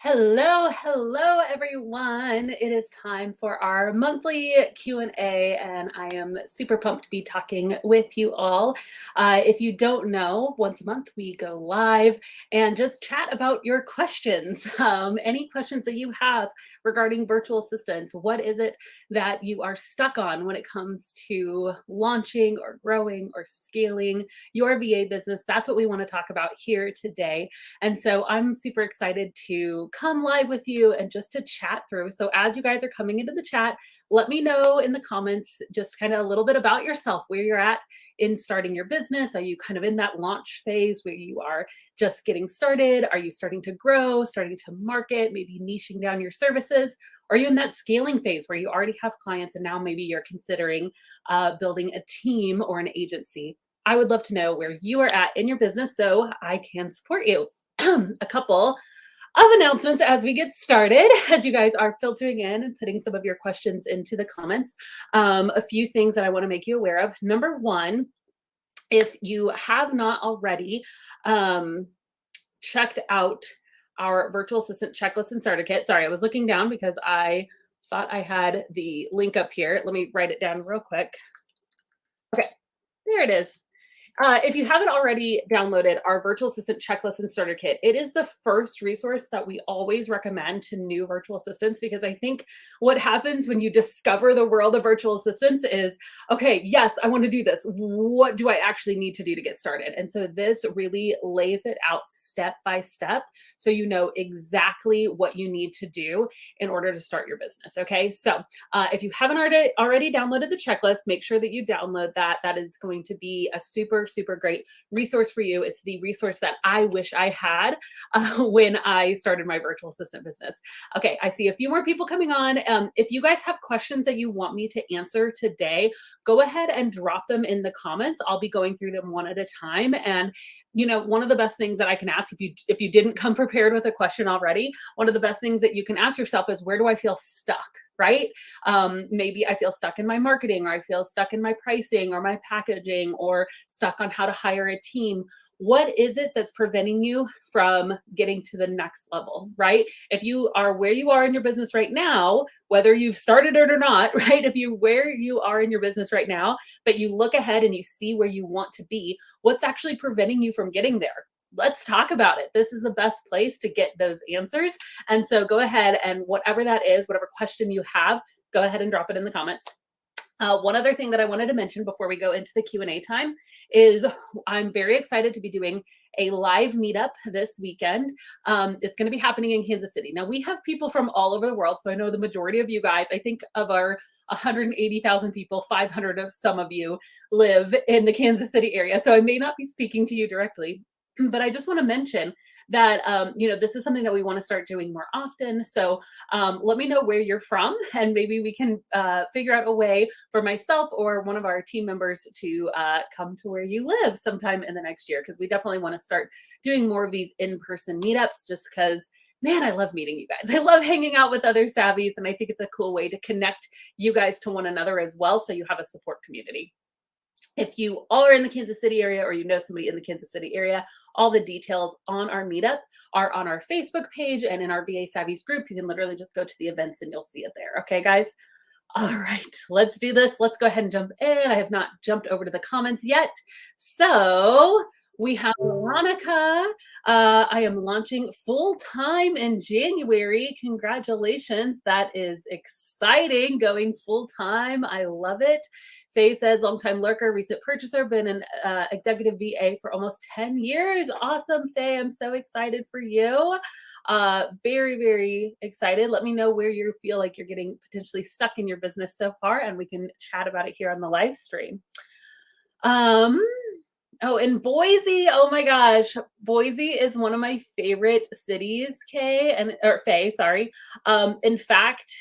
Hello, everyone. It is time for our monthly Q&A, and I am super pumped to be talking with you all. If you don't know, once a month we go live and just chat about your questions. Any questions that you have regarding virtual assistants. What is it that you are stuck on when it comes to launching or growing or scaling your VA business? That's what we want to talk about here today. And so I'm super excited to come live with you and just to chat through. So as you guys are coming into the chat, let me know in the comments just kind of a little bit about yourself, where you're at in starting your business. Are you kind of in that launch phase where you are just getting started? Are you starting to grow, starting to market, maybe niching down your services? Or are you in that scaling phase where you already have clients and now maybe you're considering building a team or an agency? I would love to know where you are at in your business so I can support you. A couple of announcements as we get started, as you guys are filtering in and putting some of your questions into the comments. A few things that I want to make you aware of. Number one, if you have not already checked out our virtual assistant checklist and starter kit. Sorry, I was looking down because I thought I had the link up here. Let me write it down real quick. Okay, there it is. If you haven't already downloaded our virtual assistant checklist and starter kit, it is the first resource that we always recommend to new virtual assistants, because I think what happens when you discover the world of virtual assistants is, okay, yes, I want to do this. What do I actually need to do to get started? And so this really lays it out step by step, so you know exactly what you need to do in order to start your business. Okay, so if you haven't already downloaded the checklist, make sure that you download that. That is going to be a super great resource for you. It's the resource that I wish I had when I started my virtual assistant business. Okay, I see a few more people coming on. If you guys have questions that you want me to answer today, go ahead and drop them in the comments. I'll be going through them one at a time. And you know, one of the best things that I can ask, if you didn't come prepared with a question already, one of the best things that you can ask yourself is, where do I feel stuck? Right? Maybe I feel stuck in my marketing, or I feel stuck in my pricing or my packaging, or stuck on how to hire a team. What is it that's preventing you from getting to the next level, right? If you are where you are in your business right now, whether you've started it or not, right? If you where you are in your business right now, but you look ahead and you see where you want to be, what's actually preventing you from getting there? Let's talk about it. This is the best place to get those answers. And so go ahead and whatever that is, whatever question you have, go ahead and drop it in the comments. One other thing that I wanted to mention before we go into the Q&A time is I'm very excited to be doing a live meetup this weekend. It's going to be happening in Kansas City. Now, we have people from all over the world, so I know the majority of you guys, I think of our 180,000 people, 500 of some of you live in the Kansas City area. So I may not be speaking to you directly, but I just want to mention that, you know, this is something that we want to start doing more often. So let me know where you're from, and maybe we can figure out a way for myself or one of our team members to come to where you live sometime in the next year, because we definitely want to start doing more of these in-person meetups, just because, man, I love meeting you guys. I love hanging out with other savvies, and I think it's a cool way to connect you guys to one another as well, so you have a support community. If you are in the Kansas City area, or you know somebody in the Kansas City area, all the details on our meetup are on our Facebook page and in our VA Savvies group. You can literally just go to the events and you'll see it there. Okay, guys? All right, let's do this. Let's go ahead and jump in. I have not jumped over to the comments yet. So we have Veronica. I am launching full-time in January. Congratulations. That is exciting, going full-time. I love it. Faye says, long-time lurker, recent purchaser, been an executive VA for almost 10 years. Awesome, Faye. I'm so excited for you. Very excited. Let me know where you feel like you're getting potentially stuck in your business so far, and we can chat about it here on the live stream. Oh, in Boise, oh my gosh, Boise is one of my favorite cities, Faye, sorry. In fact,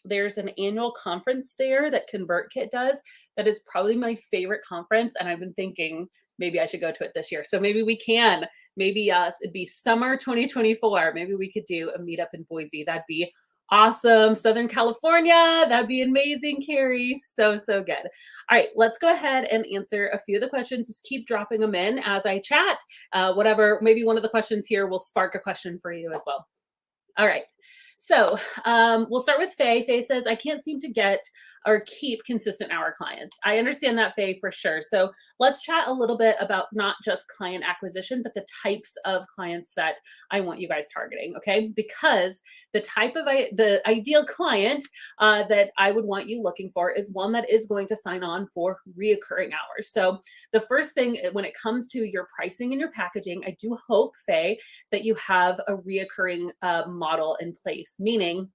there's an annual conference there that ConvertKit does that is probably my favorite conference, and I've been thinking maybe I should go to it this year. So maybe we can, maybe it'd be summer 2024. Maybe we could do a meetup in Boise. That'd be awesome. Southern California. That'd be amazing, Carrie. So good. All right, let's go ahead and answer a few of the questions. Just keep dropping them in as I chat. Whatever, maybe one of the questions here will spark a question for you as well. All right. So we'll start with Faye. Faye says, I can't seem to get or keep consistent hour clients. I understand that, Faye, for sure. So let's chat a little bit about not just client acquisition, but the types of clients that I want you guys targeting. Okay. Because the type of the ideal client that I would want you looking for is one that is going to sign on for reoccurring hours. So the first thing when it comes to your pricing and your packaging, I do hope, Faye, that you have a reoccurring model in place, meaning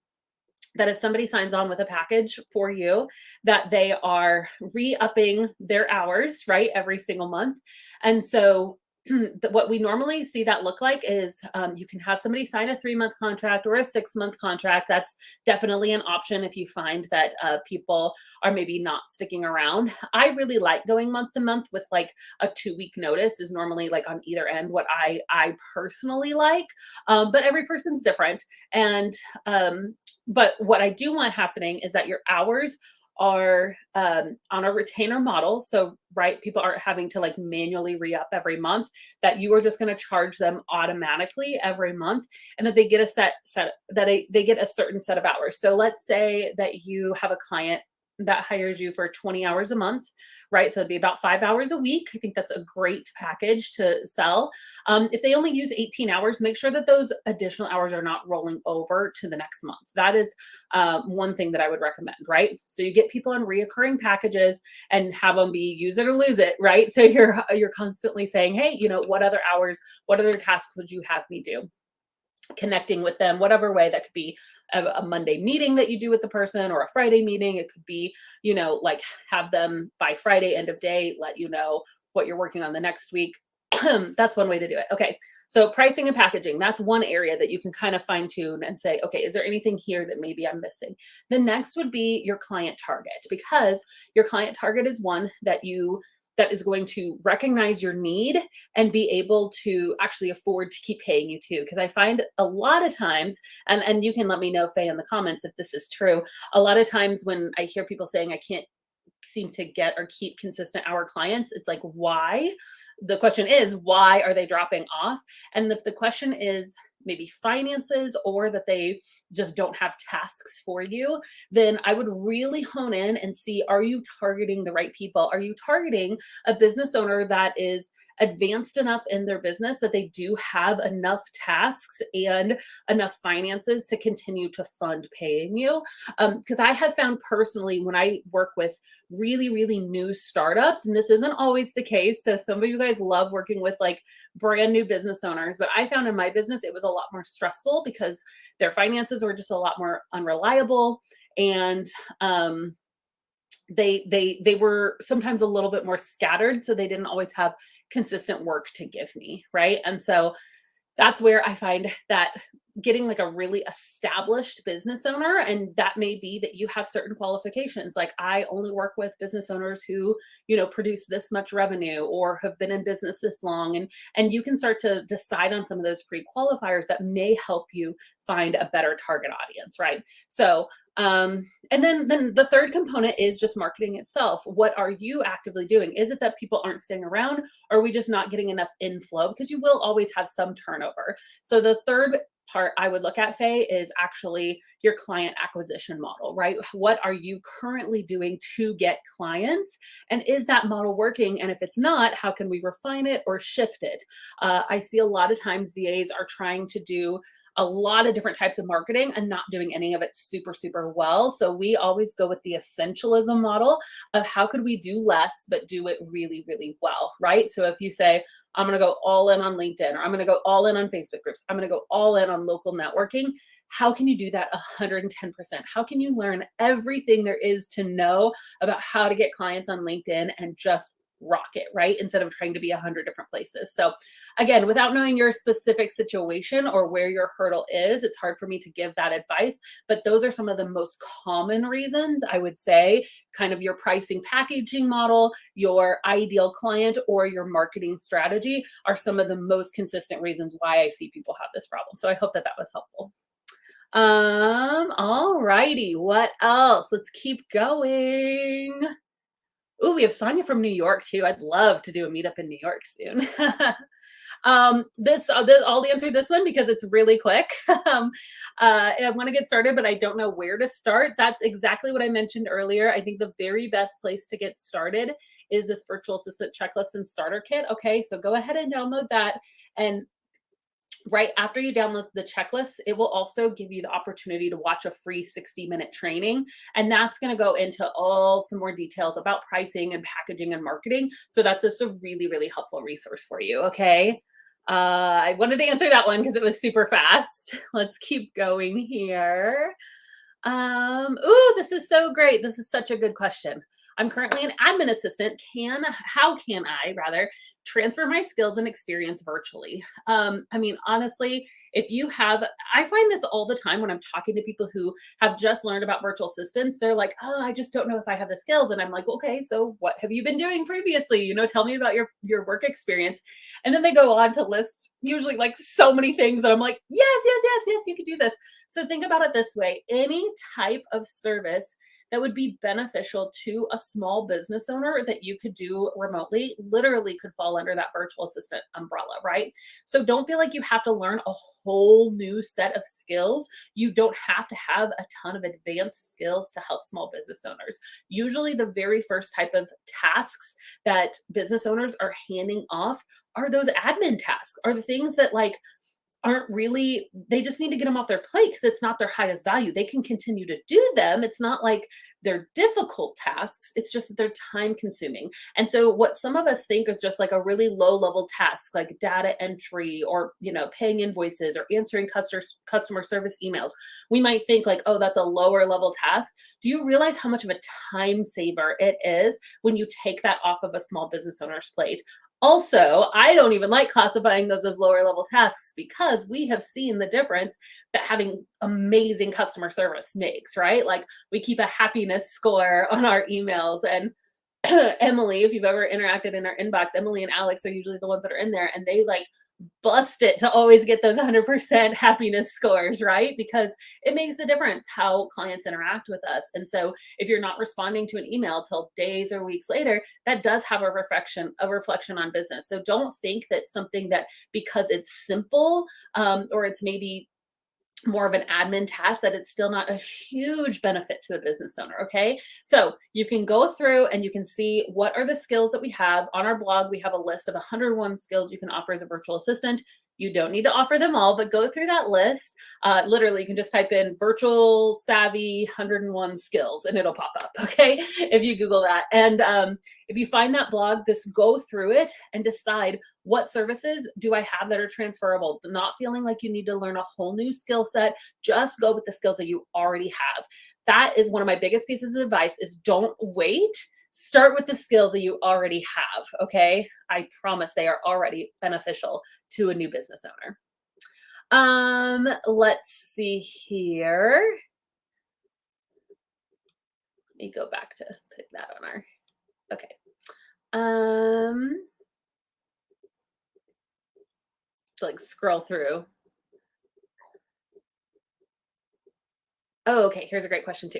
that if somebody signs on with a package for you, that they are re-upping their hours, right, every single month. And so what we normally see that look like is you can have somebody sign a 3-month contract or a 6-month contract. That's definitely an option if you find that people are maybe not sticking around. I really like going month to month with like a 2-week notice is normally like on either end what I personally like, but every person's different. And but what I do want happening is that your hours are on a retainer model. So, right, people aren't having to like manually re-up every month, that you are just going to charge them automatically every month, and that they get a set that they get a certain set of hours. So let's say that you have a client that hires you for 20 hours a month, right? So it'd be about 5 hours a week. I think that's a great package to sell. If they only use 18 hours, make sure that those additional hours are not rolling over to the next month. That is one thing that I would recommend, right? So you get people on reoccurring packages and have them be use it or lose it, right? So you're constantly saying, hey, what other hours, what other tasks would you have me do? Connecting with them, whatever way. That could be a Monday meeting that you do with the person, or a Friday meeting. It could be, like have them by Friday end of day, let you know what you're working on the next week. That's one way to do it. Okay. So pricing and packaging, that's one area that you can kind of fine tune and say, okay, is there anything here that maybe I'm missing? The next would be your client target, because your client target is one that is going to recognize your need and be able to actually afford to keep paying you too. Because I find a lot of times, and you can let me know, Faye, in the comments if this is true. A lot of times when I hear people saying I can't seem to get or keep consistent hour clients, it's like, why? The question is, why are they dropping off? And if the question is maybe finances, or that they just don't have tasks for you, then I would really hone in and see, are you targeting the right people? Are you targeting a business owner that is advanced enough in their business that they do have enough tasks and enough finances to continue to fund paying you? Because I have found personally, when I work with really, really new startups, and this isn't always the case, so some of you guys love working with like brand new business owners, but I found in my business it was a lot more stressful because their finances were just a lot more unreliable, and they were sometimes a little bit more scattered, so they didn't always have consistent work to give me, right? And so that's where I find that getting like a really established business owner, and that may be that you have certain qualifications. Like, I only work with business owners who, produce this much revenue or have been in business this long. And you can start to decide on some of those pre-qualifiers that may help you find a better target audience, right? So and then the third component is just marketing itself. What are you actively doing? Is it that people aren't staying around? Or are we just not getting enough inflow? Because you will always have some turnover. So the third part I would look at, Faye, is actually your client acquisition model, right? What are you currently doing to get clients? And is that model working? And if it's not, how can we refine it or shift it? I see a lot of times VAs are trying to do a lot of different types of marketing and not doing any of it super, super well. So we always go with the essentialism model of how could we do less, but do it really, really well, right? So if you say, I'm going to go all in on LinkedIn, or I'm going to go all in on Facebook groups, I'm going to go all in on local networking, how can you do that 110%? How can you learn everything there is to know about how to get clients on LinkedIn and just rock it, right? Instead of trying to be 100 different places. So again, without knowing your specific situation or where your hurdle is, it's hard for me to give that advice. But those are some of the most common reasons, I would say, kind of your pricing packaging model, your ideal client, or your marketing strategy are some of the most consistent reasons why I see people have this problem. So I hope that that was helpful. All righty. What else? Let's keep going. Oh, we have Sonia from New York too. I'd love to do a meetup in New York soon. I'll answer this one because it's really quick. I want to get started, but I don't know where to start. That's exactly what I mentioned earlier. I think the very best place to get started is this virtual assistant checklist and starter kit. Okay, so go ahead and download that. And right after you download the checklist, it will also give you the opportunity to watch a free 60-minute training. And that's going to go into all some more details about pricing and packaging and marketing. So that's just a really, really helpful resource for you. Okay. I wanted to answer that one because it was super fast. Let's keep going here. This is so great. This is such a good question. I'm currently an admin assistant. How can I rather transfer my skills and experience virtually? I mean, honestly, if you have, I find this all the time when I'm talking to people who have just learned about virtual assistants. They're like, oh, I just don't know if I have the skills. And I'm like, okay, so what have you been doing previously? Tell me about your work experience. And then they go on to list usually like so many things that I'm like, yes, yes, yes, yes, you could do this. So think about it this way. Any type of service that would be beneficial to a small business owner that you could do remotely literally could fall under that virtual assistant umbrella, right? So don't feel like you have to learn a whole new set of skills. You don't have to have a ton of advanced skills to help small business owners. Usually the very first type of tasks that business owners are handing off are those admin tasks, are the things that like aren't really, they just need to get them off their plate because it's not their highest value. They can continue to do them. It's not like they're difficult tasks. It's just that they're time consuming. And so what some of us think is just like a really low level task, like data entry or, paying invoices or answering customer service emails. We might think like, oh, that's a lower level task. Do you realize how much of a time saver it is when you take that off of a small business owner's plate? Also, I don't even like classifying those as lower level tasks because we have seen the difference that having amazing customer service makes, right? Like we keep a happiness score on our emails, and Emily, if you've ever interacted in our inbox, Emily and Alex are usually the ones that are in there, and they like bust it to always get those 100% happiness scores, right? Because it makes a difference how clients interact with us. And so if you're not responding to an email till days or weeks later, that does have a reflection on business. So don't think that something that because it's simple, or it's maybe more of an admin task, that it's still not a huge benefit to the business owner. Okay. So you can go through and you can see what are the skills that we have on our blog. We have a list of 101 skills you can offer as a virtual assistant. You don't need to offer them all, but go through that list. Literally, you can just type in virtual savvy 101 skills and it'll pop up. Okay. If you Google that. And if you find that blog, just go through it and decide what services do I have that are transferable. Not feeling like you need to learn a whole new skill set. Just go with the skills that you already have. That is one of my biggest pieces of advice is don't wait. Start with the skills that you already have, okay? I promise they are already beneficial to a new business owner. Let's see here. Let me go back to put that on our, okay. Like scroll through. Oh, okay. Here's a great question too.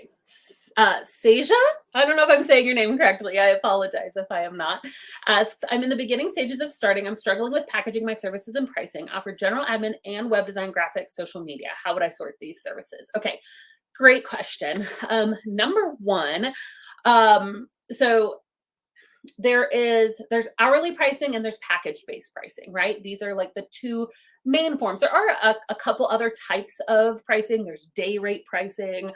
Seja, I don't know if I'm saying your name correctly. I apologize if I am not. Asks, I'm in the beginning stages of starting. I'm struggling with packaging my services and pricing. Offer general admin and web design, graphics, social media. How would I sort these services? Okay, great question. Number one, so there's hourly pricing and there's package-based pricing, right? These are like the two main forms. There are a couple other types of pricing. There's day rate pricing.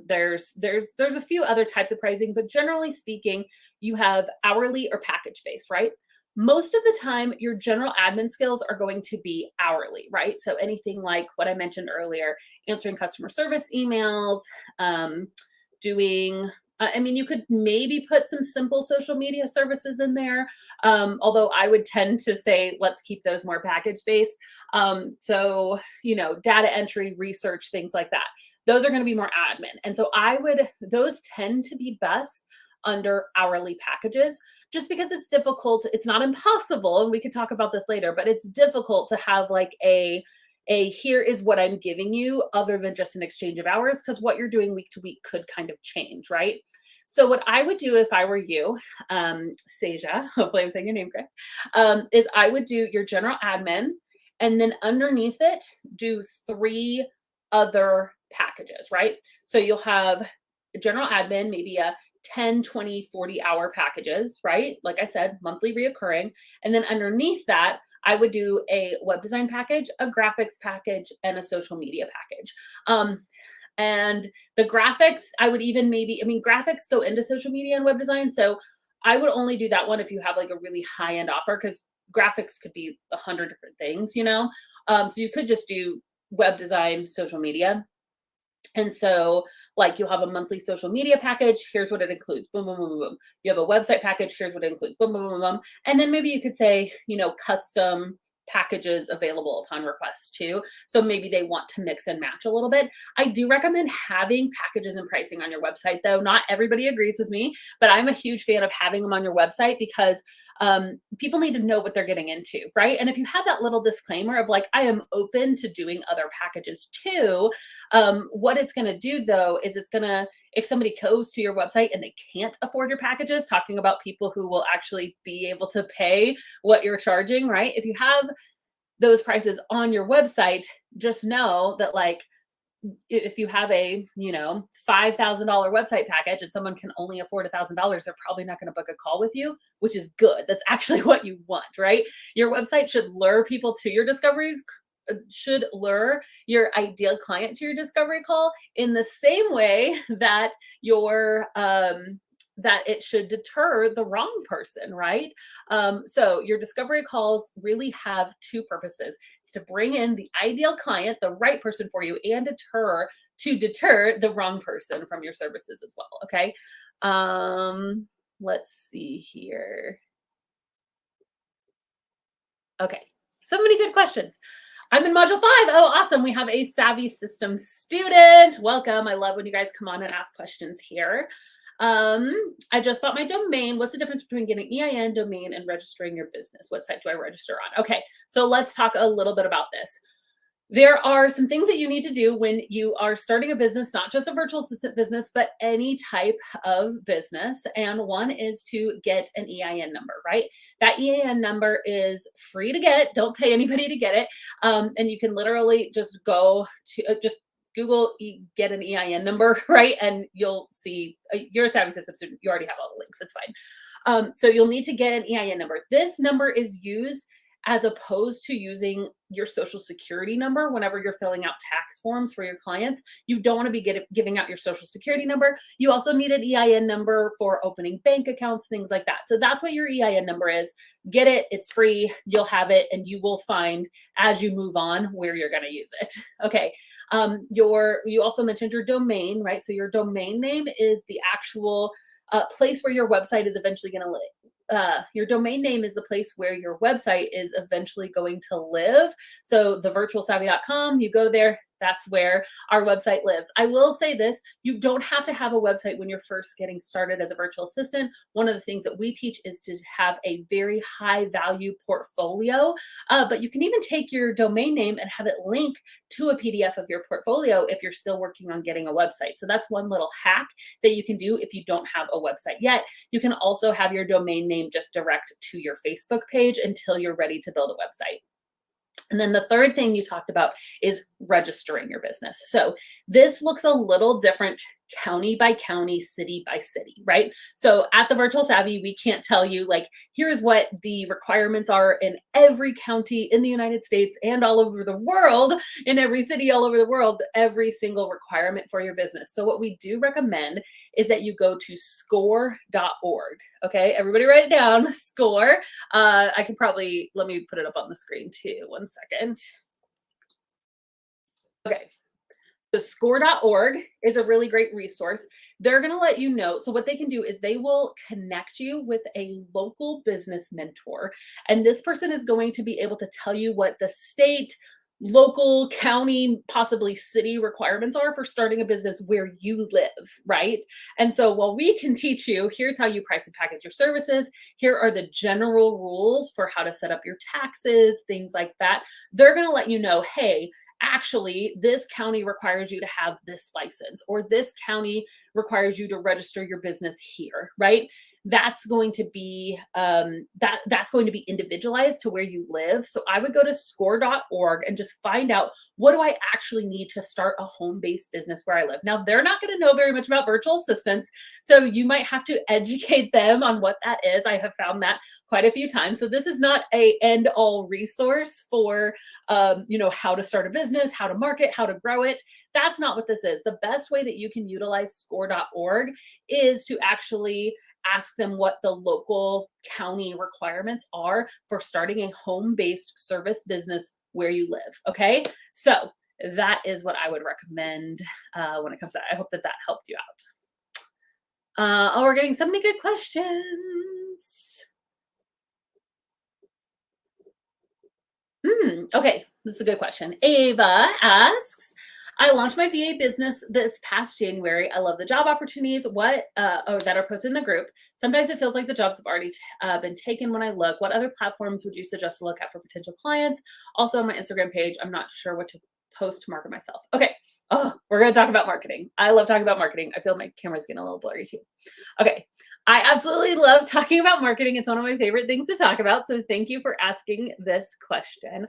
There's a few other types of pricing, but generally speaking, you have hourly or package-based, right? Most of the time, your general admin skills are going to be hourly, right? So anything like what I mentioned earlier, answering customer service emails, doing you could maybe put some simple social media services in there, although I would tend to say let's keep those more package-based. So, data entry, research, things like that. Those are going to be more admin. And so those tend to be best under hourly packages just because it's difficult. It's not impossible, and we could talk about this later, but it's difficult to have like a here is what I'm giving you other than just an exchange of hours, because what you're doing week to week could kind of change, right? So what I would do if I were you, Seja, hopefully I'm saying your name correct, is I would do your general admin, and then underneath it, do three other packages, right? So you'll have general admin, maybe a 10, 20, 40 hour packages, right? Like I said, monthly reoccurring. And then underneath that, I would do a web design package, a graphics package, and a social media package. And the graphics, I would even maybe, I mean, graphics go into social media and web design. So I would only do that one if you have like a really high end offer, because graphics could be 100 different things, you know? So you could just do web design, social media. And so, like, you'll have a monthly social media package. Here's what it includes. Boom, boom, boom, boom, boom. You have a website package. Here's what it includes. Boom, boom, boom, boom. And then maybe you could say, custom packages available upon request too. So maybe they want to mix and match a little bit. I do recommend having packages and pricing on your website, though. Not everybody agrees with me, but I'm a huge fan of having them on your website because people need to know what they're getting into, right? And if you have that little disclaimer of like, I am open to doing other packages too, what it's going to do though is it's going to, if somebody goes to your website and they can't afford your packages, talking about people who will actually be able to pay what you're charging, right? If you have those prices on your website, just know that like if you have a $5,000 website package and someone can only afford $1,000, they're probably not going to book a call with you, which is good. That's actually what you want, right? Your website should lure people to your discoveries, should lure your ideal client to your discovery call in the same way that your that it should deter the wrong person, right? So your discovery calls really have two purposes. It's to bring in the ideal client, the right person for you, and deter the wrong person from your services as well. Okay. Let's see here. Okay. So many good questions. I'm in module 5. Oh, awesome. We have a Savvy Systems student. Welcome. I love when you guys come on and ask questions here. I just bought my domain. What's the difference between getting EIN, domain, and registering your business? What site do I register on? Okay, so let's talk a little bit about this. There are some things that you need to do when you are starting a business, not just a virtual assistant business, but any type of business. And one is to get an EIN number, right? That EIN number is free to get. Don't pay anybody to get it. And you can literally just go to just Google get an EIN number, right? And you'll see you're a Savvy System student. You already have all the links. It's fine. So you'll need to get an EIN number. This number is used as opposed to using your social security number whenever you're filling out tax forms for your clients. You don't want to be giving out your social security number. You also need an EIN number for opening bank accounts, things like that. So that's what your EIN number is. Get it. It's free. You'll have it, and you will find as you move on where you're going to use it. Okay. You also mentioned your domain, right? So your domain name is the actual place where your website is eventually going to live. Your domain name is the place where your website is eventually going to live. So the virtualsavvy.com, you go there, that's where our website lives. I will say this, you don't have to have a website when you're first getting started as a virtual assistant. One of the things that we teach is to have a very high value portfolio, but you can even take your domain name and have it link to a PDF of your portfolio if you're still working on getting a website. So that's one little hack that you can do if you don't have a website yet. You can also have your domain name just direct to your Facebook page until you're ready to build a website. And then the third thing you talked about is registering your business. So this looks a little different county by county, city by city, right? So at the Virtual Savvy, we can't tell you like, here's what the requirements are in every county in the United States and all over the world, in every city all over the world, every single requirement for your business. So what we do recommend is that you go to score.org. Okay, everybody write it down, SCORE. I can probably, let me put it up on the screen too, 1 second. Okay. So score.org is a really great resource. They're going to let you know. So what they can do is they will connect you with a local business mentor. And this person is going to be able to tell you what the state, local, county, possibly city requirements are for starting a business where you live, right? And so while we can teach you, here's how you price and package your services, here are the general rules for how to set up your taxes, things like that. They're going to let you know, hey, actually, this county requires you to have this license, or this county requires you to register your business here, right? That's going to be that's going to be individualized to where you live. So I would go to score.org and just find out, what do I actually need to start a home-based business where I live? Now, they're not going to know very much about virtual assistants, so you might have to educate them on what that is. I have found that quite a few times. So this is not a end-all resource for how to start a business, how to market, how to grow it. That's not what this is. The best way that you can utilize score.org is to actually ask them what the local county requirements are for starting a home-based service business where you live. Okay, so that is what I would recommend when it comes to that. I hope that that helped you out. Oh, we're getting so many good questions. Okay, this is a good question. Ava asks, I launched my VA business this past January. I love the job opportunities that are posted in the group. Sometimes it feels like the jobs have already been taken when I look. What other platforms would you suggest to look at for potential clients? Also on my Instagram page, I'm not sure what to post to market myself. Okay. Oh, we're going to talk about marketing. I love talking about marketing. I feel my camera's getting a little blurry too. Okay. I absolutely love talking about marketing. It's one of my favorite things to talk about. So thank you for asking this question.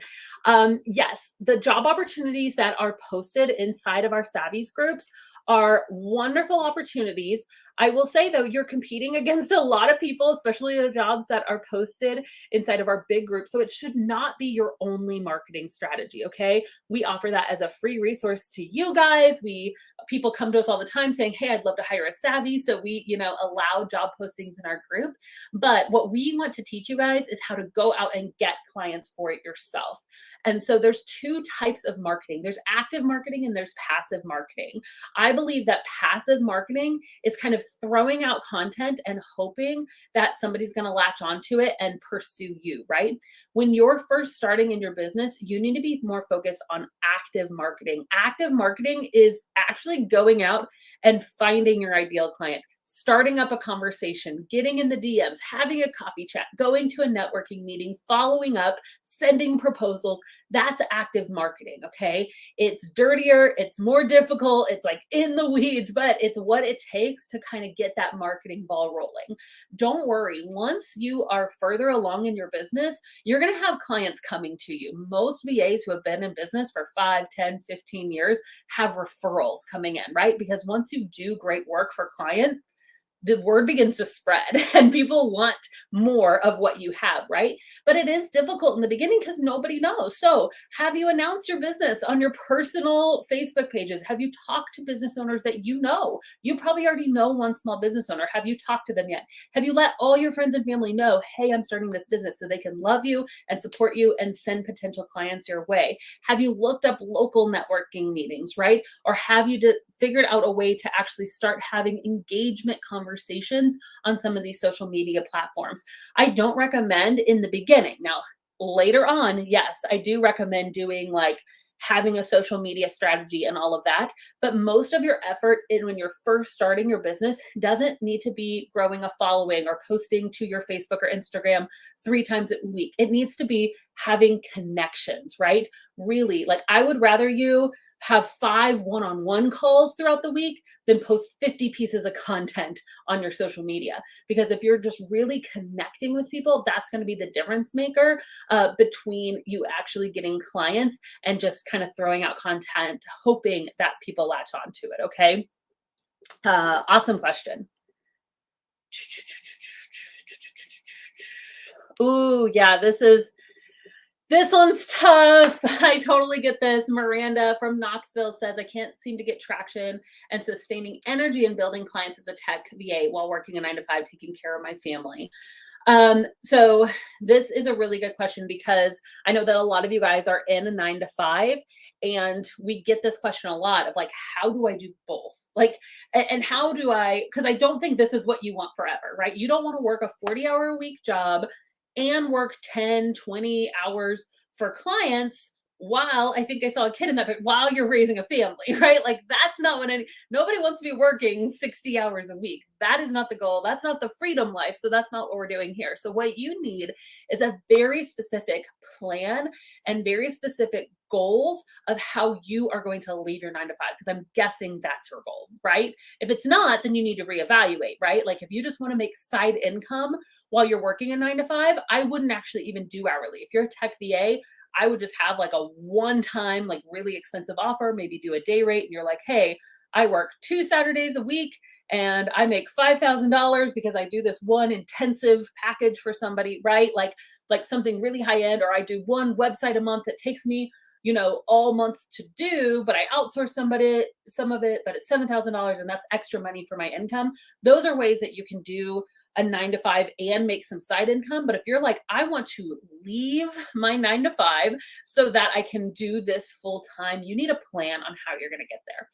Yes, the job opportunities that are posted inside of our Savvies groups are wonderful opportunities. I will say though, you're competing against a lot of people, especially the jobs that are posted inside of our big group. So it should not be your only marketing strategy. Okay. We offer that as a free resource to you guys. People come to us all the time saying, hey, I'd love to hire a Savvy. So we, allow job postings in our group. But what we want to teach you guys is how to go out and get clients for it yourself. And so there's two types of marketing. There's active marketing and there's passive marketing. I believe that passive marketing is kind of throwing out content and hoping that somebody's going to latch onto it and pursue you, right? When you're first starting in your business, you need to be more focused on active marketing. Active marketing is actually going out and finding your ideal client, starting up a conversation, getting in the DMs, having a coffee chat, going to a networking meeting, following up, sending proposals. That's active marketing, okay? It's dirtier, it's more difficult, it's like in the weeds, but it's what it takes to kind of get that marketing ball rolling. Don't worry, once you are further along in your business, you're gonna have clients coming to you. Most VAs who have been in business for 5, 10, 15 years have referrals coming in, right? Because once you do great work for clients, the word begins to spread and people want more of what you have, right? But it is difficult in the beginning because nobody knows. So have you announced your business on your personal Facebook pages? Have you talked to business owners that you know? You probably already know one small business owner. Have you talked to them yet? Have you let all your friends and family know, hey, I'm starting this business, so they can love you and support you and send potential clients your way? Have you looked up local networking meetings, right? Or have you figured out a way to actually start having engagement conversations on some of these social media platforms? I don't recommend in the beginning. Now, later on, yes, I do recommend doing like having a social media strategy and all of that. But most of your effort when you're first starting your business doesn't need to be growing a following or posting to your Facebook or Instagram 3 times a week. It needs to be having connections, right? Really, like I would rather you have 5 one-on-one calls throughout the week than post 50 pieces of content on your social media. Because if you're just really connecting with people, that's going to be the difference maker between you actually getting clients and just kind of throwing out content, hoping that people latch onto it. Okay. Awesome question. Ooh, yeah, this one's tough. I totally get this. Miranda from Knoxville says, I can't seem to get traction and sustaining energy in building clients as a tech VA while working a 9-to-5, taking care of my family. So this is a really good question because I know that a lot of you guys are in a 9-to-5 and we get this question a lot of like, how do I do both? Like, and how do because I don't think this is what you want forever, right? You don't want to work a 40-hour a week job and work 10, 20 hours for clients while I think I saw a kid in that, but while you're raising a family, right? Like that's not what nobody wants to be working 60 hours a week. That is not the goal. That's not the freedom life. So that's not what we're doing here. So what you need is a very specific plan and very specific goals of how you are going to leave your 9 to 5. Because I'm guessing that's your goal, right? If it's not, then you need to reevaluate, right? Like if you just want to make side income while you're working a 9 to 5, I wouldn't actually even do hourly. If you're a tech VA, I would just have like a one time, like really expensive offer, maybe do a day rate. And you're like, hey, I work 2 Saturdays a week and I make $5,000 because I do this one intensive package for somebody, right? Like something really high end, or I do one website a month that takes me, all month to do, but I outsource somebody some of it, but it's $7,000 and that's extra money for my income. Those are ways that you can do a 9 to 5 and make some side income. But if you're like, I want to leave my 9 to 5 so that I can do this full time, you need a plan on how you're going to get there.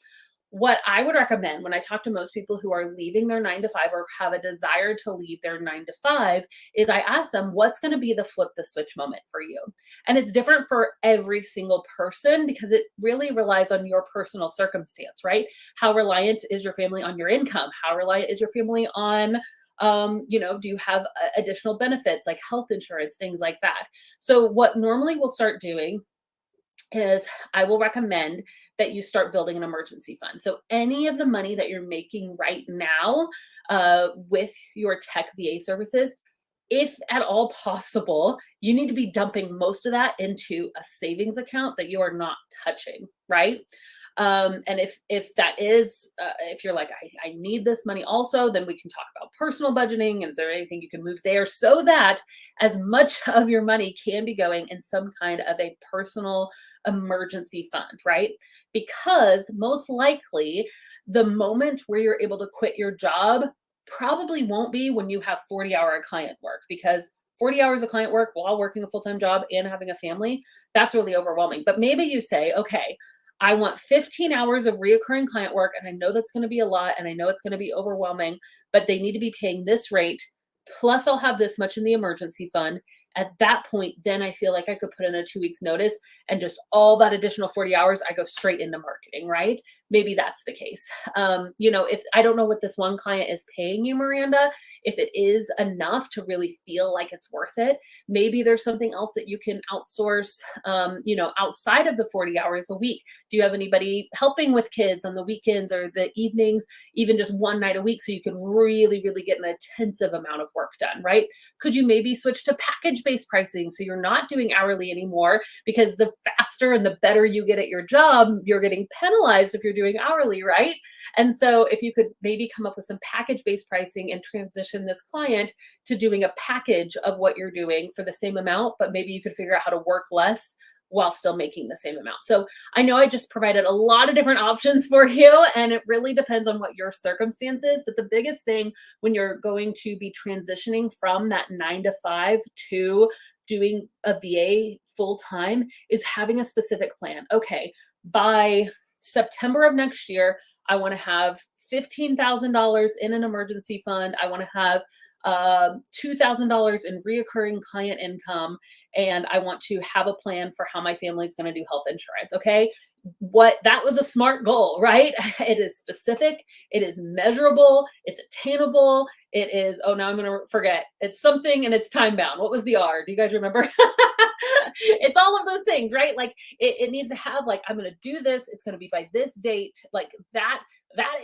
What I would recommend when I talk to most people who are leaving their 9 to 5 or have a desire to leave their 9 to 5 is I ask them, what's going to be the flip the switch moment for you? And it's different for every single person because it really relies on your personal circumstance, right? How reliant is your family on your income? How reliant is your family on do you have additional benefits like health insurance, things like that? So what normally we'll start doing is I will recommend that you start building an emergency fund. So any of the money that you're making right now with your tech VA services, if at all possible, you need to be dumping most of that into a savings account that you are not touching, right? And if that is if you're like I need this money also, then we can talk about personal budgeting. And is there anything you can move there so that as much of your money can be going in some kind of a personal emergency fund, right? Because most likely the moment where you're able to quit your job probably won't be when you have 40-hour client work, because 40 hours of client work while working a full-time job and having a family, that's really overwhelming. But maybe you say, okay, I want 15 hours of reoccurring client work, and I know that's going to be a lot, and I know it's going to be overwhelming, but they need to be paying this rate. Plus, I'll have this much in the emergency fund. At that point, then I feel like I could put in a 2 weeks notice, and just all that additional 40 hours, I go straight into marketing, right? Maybe that's the case. If I don't know what this one client is paying you, Miranda, if it is enough to really feel like it's worth it, maybe there's something else that you can outsource, outside of the 40 hours a week. Do you have anybody helping with kids on the weekends or the evenings, even just one night a week, so you can really, really get an intensive amount of work done, right? Could you maybe switch to package-based pricing so you're not doing hourly anymore? Because the faster and the better you get at your job, you're getting penalized if you're doing hourly, right? And so if you could maybe come up with some package-based pricing and transition this client to doing a package of what you're doing for the same amount, but maybe you could figure out how to work less while still making the same amount. So I know I just provided a lot of different options for you, and it really depends on what your circumstance is. But the biggest thing when you're going to be transitioning from that 9 to 5 to doing a VA full time is having a specific plan. Okay, by September of next year, I want to have $15,000 in an emergency fund. I want to have $2,000 in reoccurring client income, and I want to have a plan for how my family is going to do health insurance. Okay. What that was a smart goal, right? It is specific, it is measurable, it's attainable. It is, oh, now I'm going to forget. It's something and it's time bound. What was the R? Do you guys remember? It's all of those things, right? Like it needs to have like, I'm going to do this. It's going to be by this date. Like that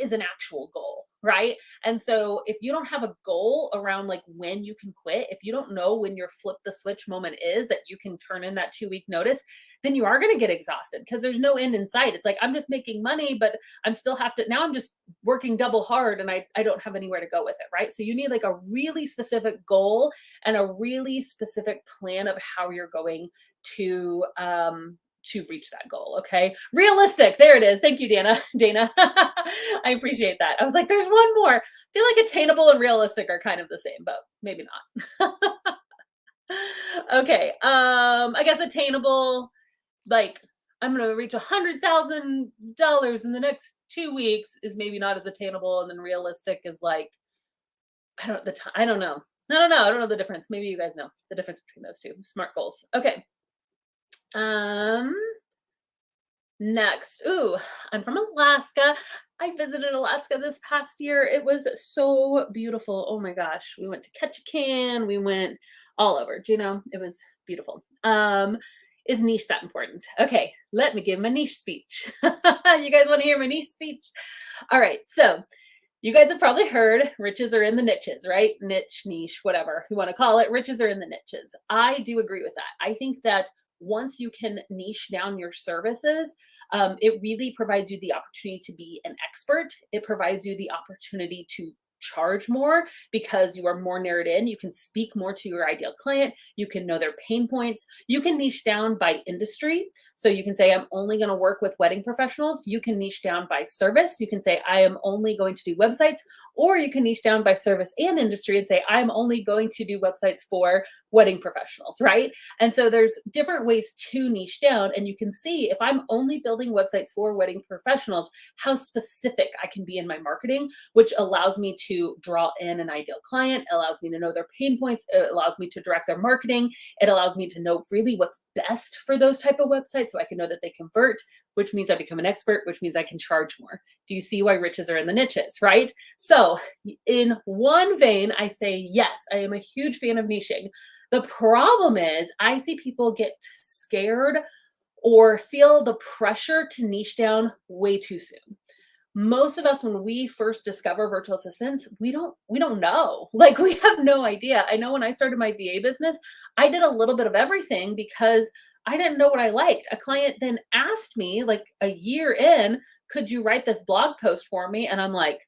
is an actual goal, right? And so if you don't have a goal around like when you can quit, if you don't know when your flip the switch moment is that you can turn in that 2 week notice, then you are going to get exhausted because there's no end in sight. It's like, I'm just making money, but I'm still have to, now I'm just working double hard and I don't have anywhere to go with it, right? So you need like a really specific goal and a really specific plan of how you're going to reach that goal. Okay. Realistic. There it is. Thank you, Dana. I appreciate that. I was like, there's one more. I feel like attainable and realistic are kind of the same, but maybe not. Okay. I guess attainable, like I'm going to reach $100,000 in the next 2 weeks is maybe not as attainable. And then realistic is like, I don't know. I don't know. I don't know the difference. Maybe you guys know the difference between those two. Smart goals. Okay. Um, Next. Ooh, I'm from Alaska. I visited Alaska this past year. It was so beautiful. Oh my gosh. We went to Ketchikan. We went all over. Juneau. It was beautiful. Is niche that important? Okay, let me give my niche speech. You guys want to hear my niche speech? All right. So you guys have probably heard riches are in the niches, right? Niche, whatever you want to call it. Riches are in the niches. I do agree with that. I think that once you can niche down your services, it really provides you the opportunity to be an expert. It provides you the opportunity to charge more because you are more narrowed in. You can speak more to your ideal client. You can know their pain points. You can niche down by industry. So you can say, I'm only going to work with wedding professionals. You can niche down by service. You can say, I am only going to do websites, or you can niche down by service and industry and say, I'm only going to do websites for wedding professionals, right? And so there's different ways to niche down. And you can see if I'm only building websites for wedding professionals, how specific I can be in my marketing, which allows me to draw in an ideal client, allows me to know their pain points, it allows me to direct their marketing, it allows me to know really what's best for those type of websites so I can know that they convert, which means I become an expert, which means I can charge more. Do you see why riches are in the niches, right? So in one vein, I say, yes, I am a huge fan of niching. The problem is I see people get scared or feel the pressure to niche down way too soon. Most of us, when we first discover virtual assistants, we don't know. Like, we have no idea. I know when I started my VA business, I did a little bit of everything because I didn't know what I liked. A client then asked me like a year in, could you write this blog post for me? And I'm like,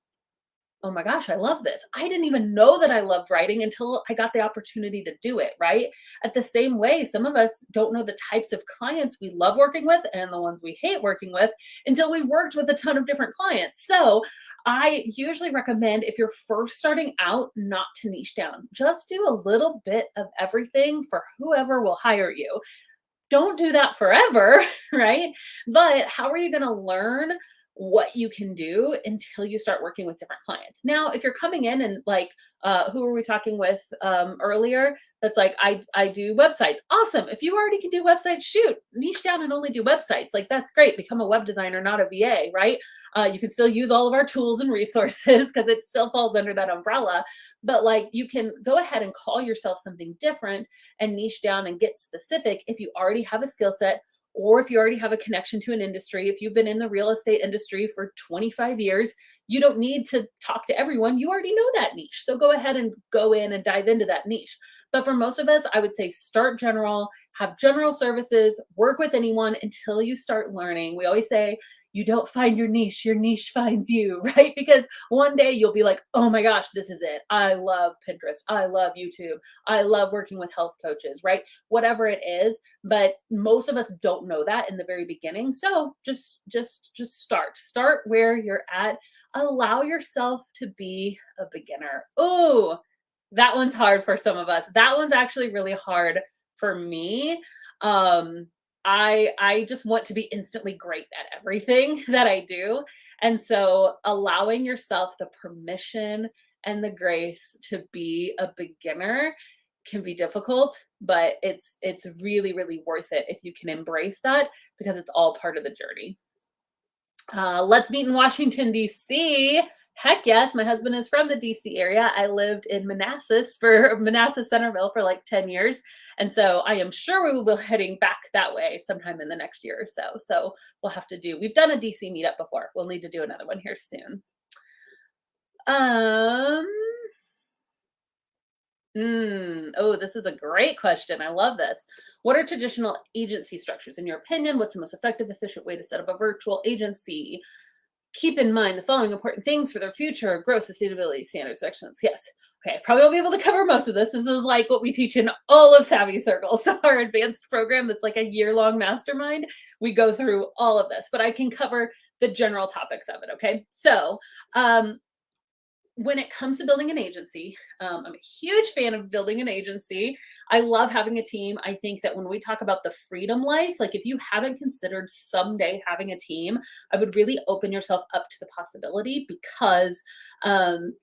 oh my gosh, I love this. I didn't even know that I loved writing until I got the opportunity to do it, right? At the same way, some of us don't know the types of clients we love working with and the ones we hate working with until we've worked with a ton of different clients. So I usually recommend, if you're first starting out, not to niche down. Just do a little bit of everything for whoever will hire you. Don't do that forever, right? But how are you going to learn what you can do until you start working with different clients? Now, if you're coming in and like, who were we talking with earlier? That's like, I do websites. Awesome. If you already can do websites, shoot, niche down and only do websites. Like, that's great. Become a web designer, not a VA, right? You can still use all of our tools and resources because it still falls under that umbrella. But like, you can go ahead and call yourself something different and niche down and get specific if you already have a skill set, or if you already have a connection to an industry. If you've been in the real estate industry for 25 years, you don't need to talk to everyone. You already know that niche. So go ahead and go in and dive into that niche. But for most of us, I would say start general, have general services, work with anyone until you start learning. We always say, you don't find your niche finds you, right? Because one day you'll be like, oh my gosh, this is it. I love Pinterest. I love YouTube. I love working with health coaches, right? Whatever it is. But most of us don't know that in the very beginning. So just start where you're at. Allow yourself to be a beginner. Oh, that one's hard for some of us. That one's actually really hard for me. Um, I just want to be instantly great at everything that I do. And so allowing yourself the permission and the grace to be a beginner can be difficult, but it's really, really worth it if you can embrace that, because it's all part of the journey. Let's meet in Washington, D.C. Heck yes, my husband is from the DC area. I lived in Manassas Centerville for like 10 years. And so I am sure we will be heading back that way sometime in the next year or so. So we've done a DC meetup before. We'll need to do another one here soon. Um, Oh, this is a great question. I love this. What are traditional agency structures in your opinion? What's the most effective, efficient way to set up a virtual agency? Keep in mind the following important things for their future: growth, sustainability, standards, excellence. Yes. Okay, probably won't be able to cover most of this. This is like what we teach in all of Savvy Circle. So our advanced program, that's like a year-long mastermind, we go through all of this, but I can cover the general topics of it. Okay. So when it comes to building an agency, I'm a huge fan of building an agency. I love having a team. I think that when we talk about the freedom life, like if you haven't considered someday having a team, I would really open yourself up to the possibility because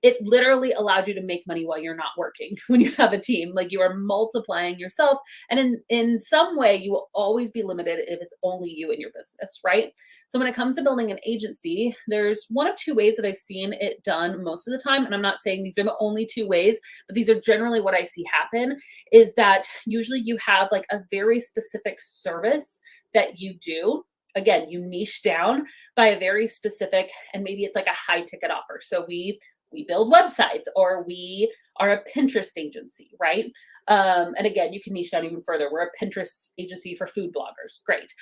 it literally allows you to make money while you're not working when you have a team. Like you are multiplying yourself, and in some way, you will always be limited if it's only you in your business, right? So when it comes to building an agency, there's one of two ways that I've seen it done most of the time. And I'm not saying these are the only two ways, but these are generally what I see happen is that usually you have like a very specific service that you do. Again, you niche down by a very specific, and maybe it's like a high ticket offer. So we build websites, or we are a Pinterest agency, right? And again, you can niche down even further. We're a Pinterest agency for food bloggers. Great.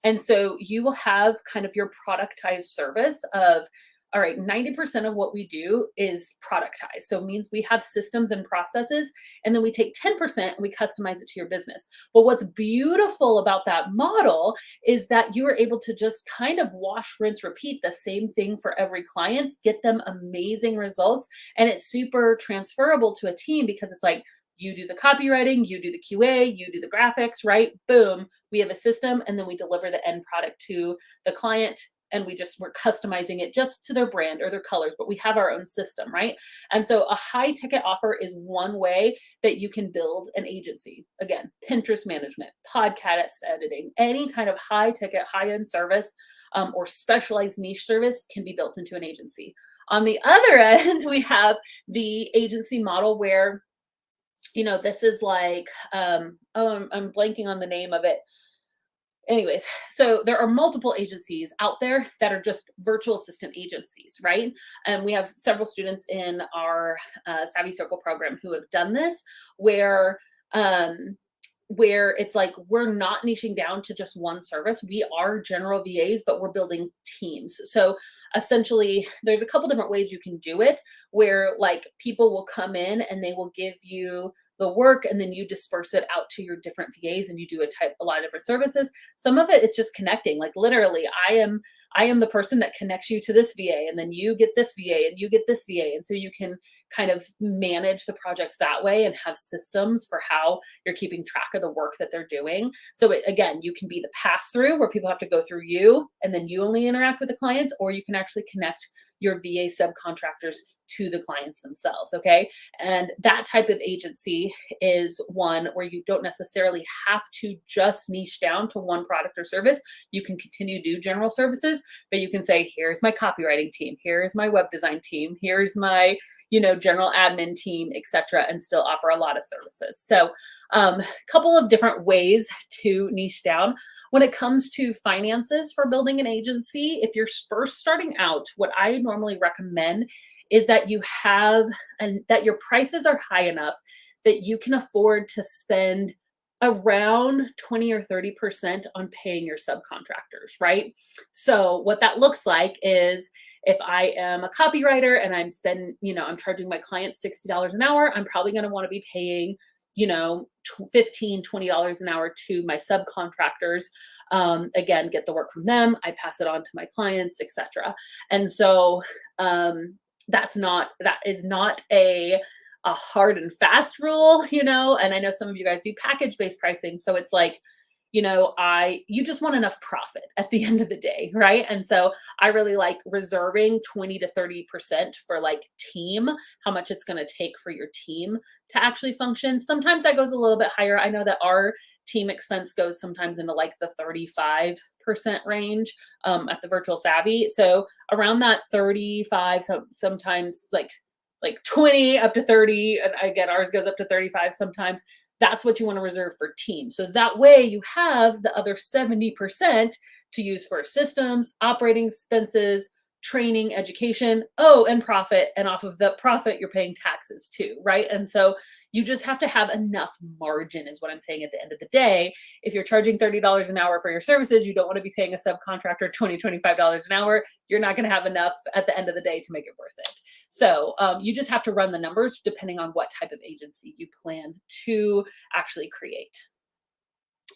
And so you will have kind of your productized service of, all right, 90% of what we do is productized. So it means we have systems and processes, and then we take 10% and we customize it to your business. But what's beautiful about that model is that you are able to just kind of wash, rinse, repeat the same thing for every client, get them amazing results. And it's super transferable to a team because it's like, you do the copywriting, you do the QA, you do the graphics, right? Boom, we have a system, and then we deliver the end product to the client, and we're customizing it just to their brand or their colors, but we have our own system, right? And so a high ticket offer is one way that you can build an agency. Again, Pinterest management, podcast editing, any kind of high ticket, high end service or specialized niche service can be built into an agency. On the other end, we have the agency model where this is like, I'm blanking on the name of it. Anyways, so there are multiple agencies out there that are just virtual assistant agencies, right? And we have several students in our Savvy Circle program who have done this, where it's like we're not niching down to just one service. We are general VAs, but we're building teams. So essentially, there's a couple different ways you can do it, where like people will come in and they will give you the work, and then you disperse it out to your different VAs, and you do a lot of different services. Some of it, it's just connecting. Like literally, I am the person that connects you to this VA, and then you get this VA, and you get this VA, and so you can kind of manage the projects that way and have systems for how you're keeping track of the work that they're doing. So again, you can be the pass through where people have to go through you, and then you only interact with the clients, or you can actually connect your VA subcontractors to the clients themselves. Okay. And that type of agency is one where you don't necessarily have to just niche down to one product or service. You can continue to do general services, but you can say, here's my copywriting team, here's my web design team, here's my general admin team, etc., and still offer a lot of services. So a couple of different ways to niche down. When it comes to finances for building an agency, if you're first starting out, what I normally recommend is that you have, and that your prices are high enough that you can afford to spend around 20 or 30% on paying your subcontractors, right? So what that looks like is, if I am a copywriter and I'm charging my clients $60 an hour, I'm probably going to want to be paying, $15, $20 an hour to my subcontractors. Again, get the work from them. I pass it on to my clients, etc. And so that is not a hard and fast rule, and I know some of you guys do package-based pricing. So it's like, you just want enough profit at the end of the day, right? And so I really like reserving 20 to 30% for like team, how much it's going to take for your team to actually function. Sometimes that goes a little bit higher. I know that our team expense goes sometimes into like the 35% range at the Virtual Savvy. So around that 35, sometimes like 20 up to 30, and again, ours goes up to 35 sometimes. That's what you want to reserve for team. So that way you have the other 70% to use for systems, operating expenses, training, education, and profit. And off of the profit, you're paying taxes too, right? And so you just have to have enough margin, is what I'm saying at the end of the day. If you're charging $30 an hour for your services, you don't want to be paying a subcontractor $20, $25 an hour. You're not going to have enough at the end of the day to make it worth it. So you just have to run the numbers depending on what type of agency you plan to actually create.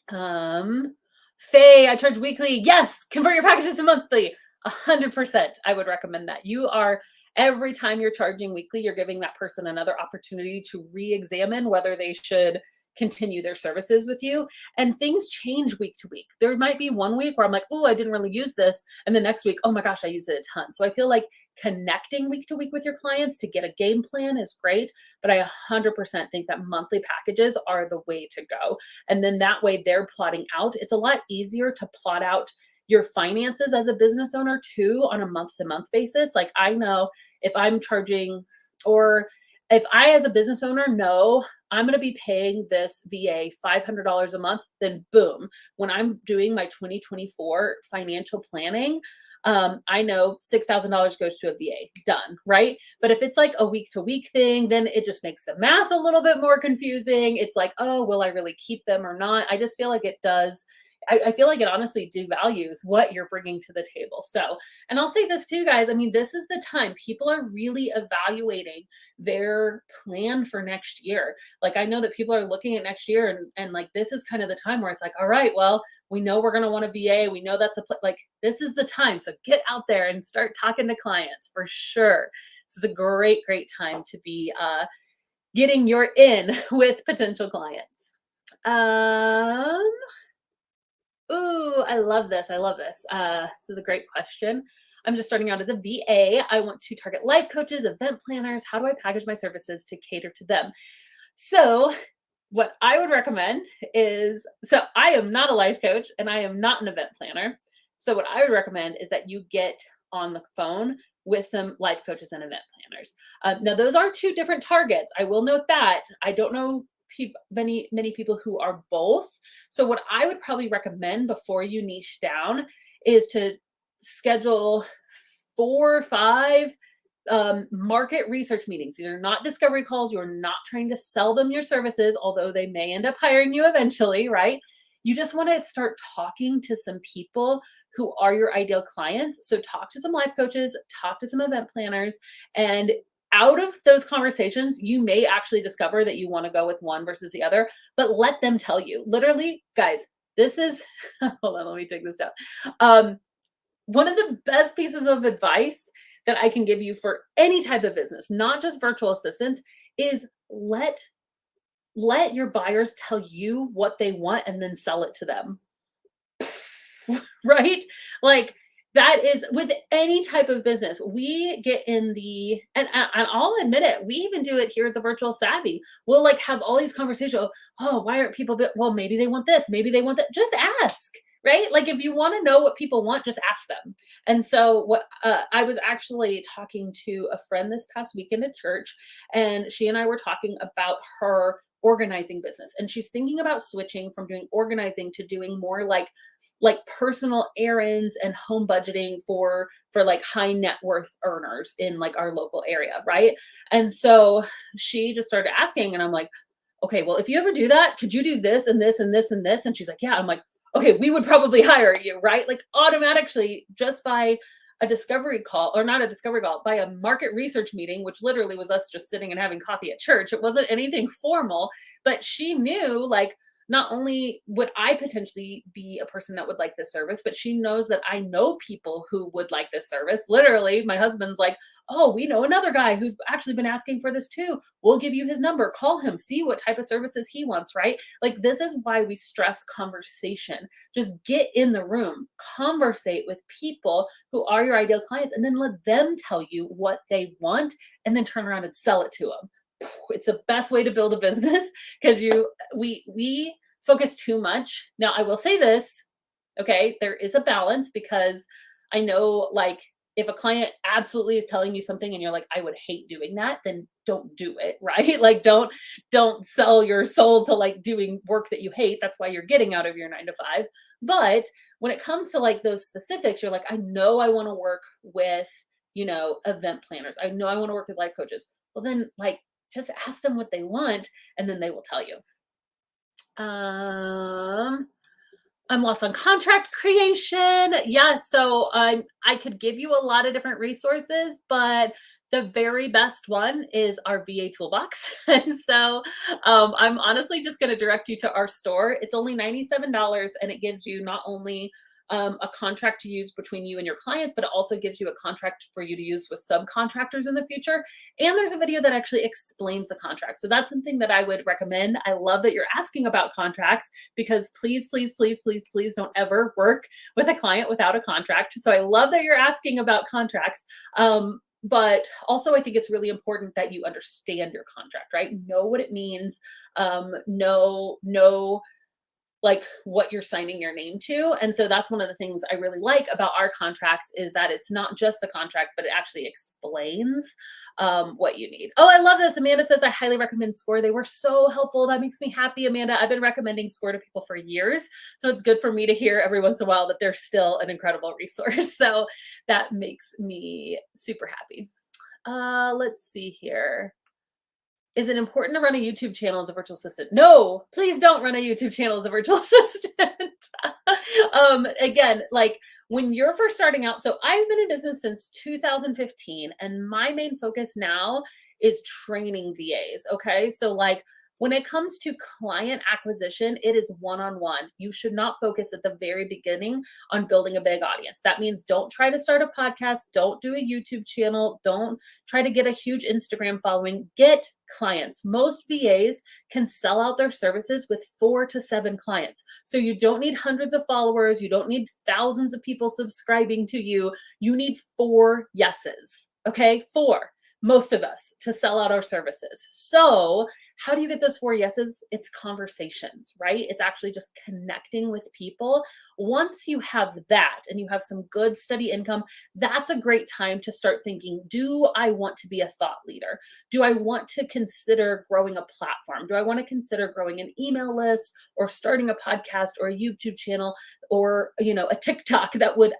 Faye, I charge weekly. Yes, convert your packages to monthly. 100%. I would recommend that. You are Every time you're charging weekly, you're giving that person another opportunity to re-examine whether they should continue their services with you. And things change week to week. There might be one week where I'm like, oh, I didn't really use this. And the next week, oh my gosh, I used it a ton. So I feel like connecting week to week with your clients to get a game plan is great. But I 100% think that monthly packages are the way to go. And then that way they're plotting out. It's a lot easier to plot out your finances as a business owner too on a month to month basis. Like I know if I'm charging, or if I, as a business owner, know I'm going to be paying this VA $500 a month, then boom, when I'm doing my 2024 financial planning, I know $6,000 goes to a VA, done, right? But if it's like a week to week thing, then it just makes the math a little bit more confusing. It's like, oh, will I really keep them or not? I just feel like it does. I feel like it honestly devalues what you're bringing to the table. So, and I'll say this too, guys. I mean, this is the time people are really evaluating their plan for next year. Like, I know that people are looking at next year, and like, this is kind of the time where it's like, all right, well, we know we're going to want a VA. We know that's like, this is the time. So get out there and start talking to clients for sure. This is a great, great time to be getting your in with potential clients. Ooh, I love this. I love this. This is a great question. I'm just starting out as a VA. I want to target life coaches, event planners. How do I package my services to cater to them? So, what I would recommend is, so I am not a life coach and I am not an event planner. So, what I would recommend is that you get on the phone with some life coaches and event planners. Now, those are two different targets. I will note that. I don't know many people who are both. So what I would probably recommend before you niche down is to schedule 4 or 5 market research meetings. These are not discovery calls. You're not trying to sell them your services, although they may end up hiring you eventually, right? You just want to start talking to some people who are your ideal clients. So talk to some life coaches, talk to some event planners, and out of those conversations, you may actually discover that you want to go with one versus the other, but let them tell you. Literally, guys, this is, hold on, let me take this down. One of the best pieces of advice that I can give you for any type of business, not just virtual assistants, is let your buyers tell you what they want and then sell it to them. Right? Like, that is with any type of business. We get in the, and I'll admit it, we even do it here at the Virtual Savvy. We'll like have all these conversations. Oh, why aren't people, well, maybe they want this, maybe they want that. Just ask, right? Like, if you want to know what people want, just ask them. And so what I was actually talking to a friend this past weekend at church, and she and I were talking about her organizing business, and she's thinking about switching from doing organizing to doing more like personal errands and home budgeting for like high net worth earners in like our local area, right? And so she just started asking, and I'm like, okay, well, if you ever do that, could you do this and this and this and this? And she's like, yeah. I'm like, okay, we would probably hire you, right? Like, automatically, just by a discovery call, or not a discovery call, by a market research meeting, which literally was us just sitting and having coffee at church. It wasn't anything formal, but she knew, like, not only would I potentially be a person that would like this service, but she knows that I know people who would like this service. Literally, my husband's like, oh, we know another guy who's actually been asking for this too. We'll give you his number, call him, see what type of services he wants, right? Like, this is why we stress conversation. Just get in the room, conversate with people who are your ideal clients, and then let them tell you what they want, and then turn around and sell it to them. It's the best way to build a business, because we focus too much. Now, I will say this, okay, there is a balance, because I know, like, if a client absolutely is telling you something and you're like, I would hate doing that, then don't do it, right? Like, don't sell your soul to like doing work that you hate. That's why you're getting out of your 9 to 5. But when it comes to like those specifics, you're like, I know I want to work with, event planners. I know I want to work with life coaches. Well, then, like, just ask them what they want, and then they will tell you. I'm lost on contract creation. Yeah, so I could give you a lot of different resources, but the very best one is our VA Toolbox. And so I'm honestly just going to direct you to our store. It's only $97, and it gives you not only a contract to use between you and your clients, but it also gives you a contract for you to use with subcontractors in the future. And there's a video that actually explains the contract. So that's something that I would recommend. I love that you're asking about contracts, because please, please, please, please, please don't ever work with a client without a contract. So I love that you're asking about contracts. But also I think it's really important that you understand your contract, right? Know what it means. Know like what you're signing your name to. And so that's one of the things I really like about our contracts, is that it's not just the contract, but it actually explains what you need. Oh, I love this. Amanda says, I highly recommend SCORE. They were so helpful. That makes me happy, Amanda. I've been recommending SCORE to people for years. So it's good for me to hear every once in a while that they're still an incredible resource. So that makes me super happy. Let's see here. Is it important to run a YouTube channel as a virtual assistant? No, please don't run a YouTube channel as a virtual assistant. Again, like when you're first starting out, so I've been in business since 2015, and my main focus now is training VAs. Okay. So like when it comes to client acquisition, it is one-on-one. You should not focus at the very beginning on building a big audience. That means don't try to start a podcast. Don't do a YouTube channel. Don't try to get a huge Instagram following. Get clients. Most VAs can sell out their services with 4 to 7 clients. So you don't need hundreds of followers. You don't need thousands of people subscribing to you. You need 4 yeses. Okay, 4. Most of us, to sell out our services. So how do you get those 4 yeses? It's conversations, right? It's actually just connecting with people. Once you have that and you have some good steady income, that's a great time to start thinking, do I want to be a thought leader? Do I want to consider growing a platform? Do I want to consider growing an email list, or starting a podcast, or a YouTube channel, or, you know, a TikTok that would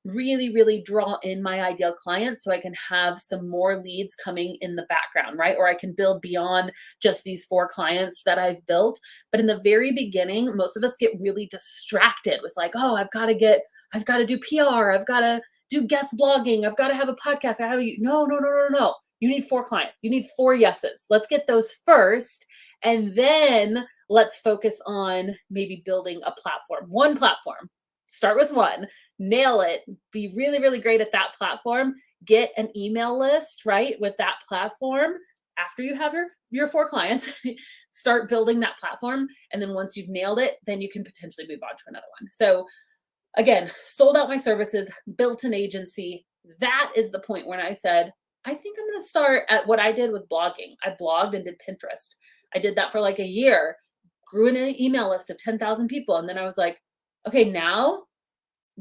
really, really draw in my ideal clients, so I can have some more leads coming in the background, right? Or I can build beyond just these 4 clients that I've built. But in the very beginning, most of us get really distracted with like, oh, I've got to do PR. I've got to do guest blogging. I've got to have a podcast. No. You need 4 clients. You need 4 yeses. Let's get those first. And then let's focus on maybe building a platform, one platform. Start with 1, nail it, be really, really great at that platform, get an email list, right, with that platform. After you have your 4 clients, start building that platform. And then once you've nailed it, then you can potentially move on to another one. So again, sold out my services, built an agency. That is the point when I said, I think I'm going to start at what I did was blogging. I blogged and did Pinterest. I did that for like a year, grew an email list of 10,000 people. And then I was like, okay, now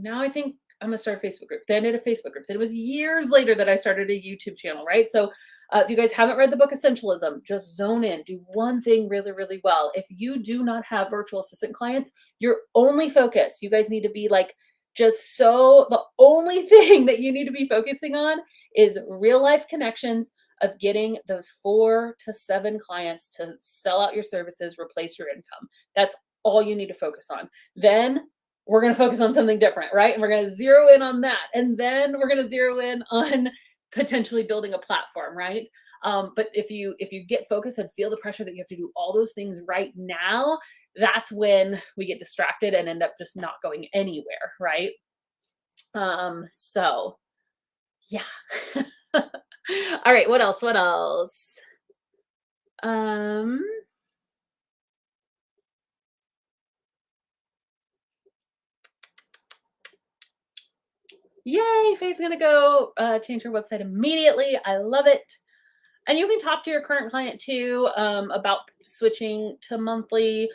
I think I'm gonna start a Facebook group. Then I did a Facebook group. Then it was years later that I started a YouTube channel, right? So if you guys haven't read the book Essentialism, just zone in, do one thing really, really well. If you do not have virtual assistant clients, your only focus, you guys need to be like, the only thing that you need to be focusing on is real life connections of getting those 4 to 7 clients to sell out your services, replace your income. That's all you need to focus on. Then we're going to focus on something different, right? And we're going to zero in on that. And then we're going to zero in on potentially building a platform, right? But if you get focused and feel the pressure that you have to do all those things right now, that's when we get distracted and end up just not going anywhere, right? So yeah. All right, what else? Yay, Faye's gonna go change her website immediately. I love it. And you can talk to your current client too about switching to monthly.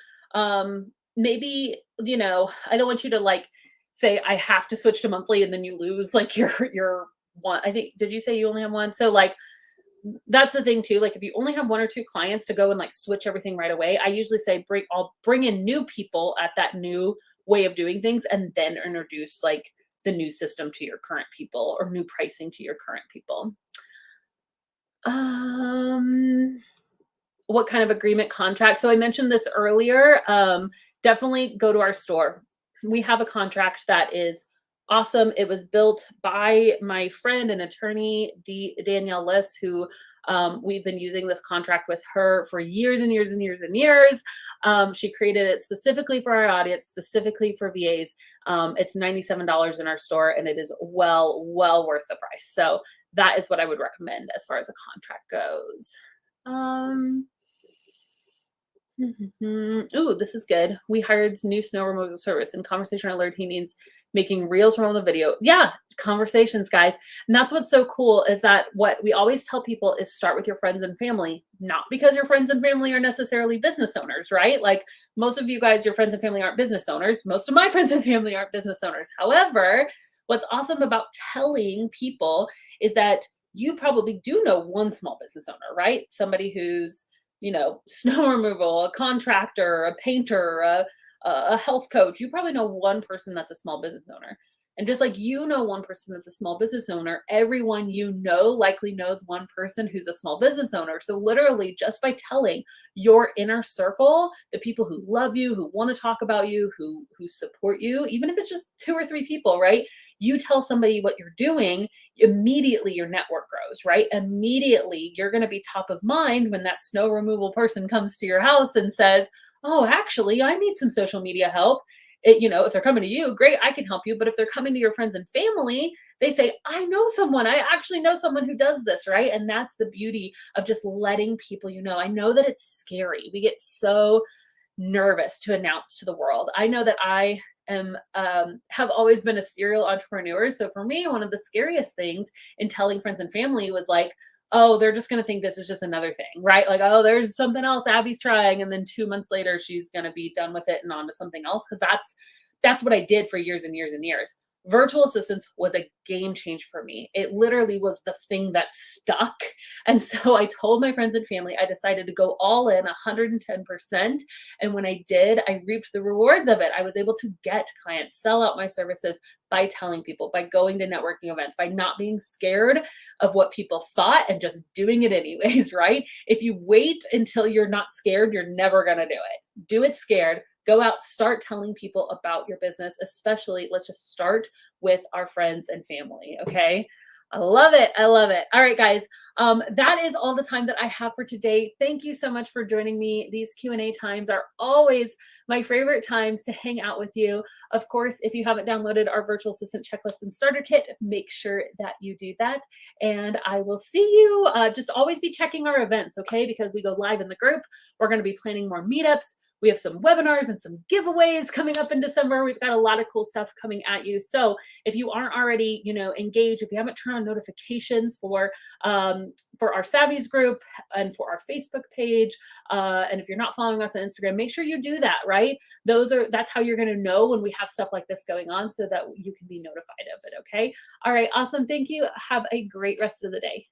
Maybe, you know, I don't want you to like say I have to switch to monthly and then you lose like your one. I think, did you say you only have one? So like that's the thing too. Like if you only have 1 or 2 clients to go and like switch everything right away, I usually say I'll bring in new people at that new way of doing things, and then introduce like the new system to your current people, or new pricing to your current people. What kind of agreement contract? So I mentioned this earlier. Definitely go to our store. We have a contract that is awesome. It was built by my friend and attorney, Danielle Liss, who We've been using this contract with her for years and years and years and years. She created it specifically for our audience, specifically for VAs. It's $97 in our store, and it is well worth the price. So that is what I would recommend as far as a contract goes. Ooh, this is good. We hired new snow removal service. In conversation, I learned he needs making reels from the video. Yeah, conversations, guys. And that's what's so cool is that what we always tell people is start with your friends and family, not because your friends and family are necessarily business owners, right? Like most of you guys, your friends and family aren't business owners. Most of my friends and family aren't business owners. However, what's awesome about telling people is that you probably do know one small business owner, right? Somebody who's snow removal, a contractor, a painter, a health coach. You probably know one person that's a small business owner. And just like one person that's a small business owner, everyone likely knows one person who's a small business owner. So literally just by telling your inner circle, the people who love you, who want to talk about you, who support you, even if it's just 2 or 3 people, right? You tell somebody what you're doing, immediately your network grows, right? Immediately you're going to be top of mind when that snow removal person comes to your house and says, oh, actually, I need some social media help. If they're coming to you, great, I can help you. But if they're coming to your friends and family, they say, I know someone. I actually know someone who does this, right? And that's the beauty of just letting people I know that it's scary. We get so nervous to announce to the world. I know that I have always been a serial entrepreneur. So for me, one of the scariest things in telling friends and family was like, oh, they're just going to think this is just another thing, right? Like, oh, there's something else Abby's trying. And then 2 months later, she's going to be done with it and on to something else. Cause that's what I did for years and years and years. Virtual assistants was a game changer for me. It literally was the thing that stuck. And so I told my friends and family, I decided to go all in 110%. And when I did, I reaped the rewards of it. I was able to get clients, sell out my services by telling people, by going to networking events, by not being scared of what people thought and just doing it anyways, right? If you wait until you're not scared, you're never going to do it. Do it scared. Go out, start telling people about your business, especially let's just start with our friends and family. Okay. I love it. I love it. All right, guys. That is all the time that I have for today. Thank you so much for joining me. These Q&A times are always my favorite times to hang out with you. Of course, if you haven't downloaded our virtual assistant checklist and starter kit, make sure that you do that. And I will see you. Just always be checking our events, okay? Because we go live in the group. We're going to be planning more meetups. We have some webinars and some giveaways coming up in December. We've got a lot of cool stuff coming at you. So if you aren't already, engaged, if you haven't turned on notifications for our Savvies group and for our Facebook page, and if you're not following us on Instagram, make sure you do that, right? That's how you're going to know when we have stuff like this going on so that you can be notified of it. Okay. All right. Awesome. Thank you. Have a great rest of the day.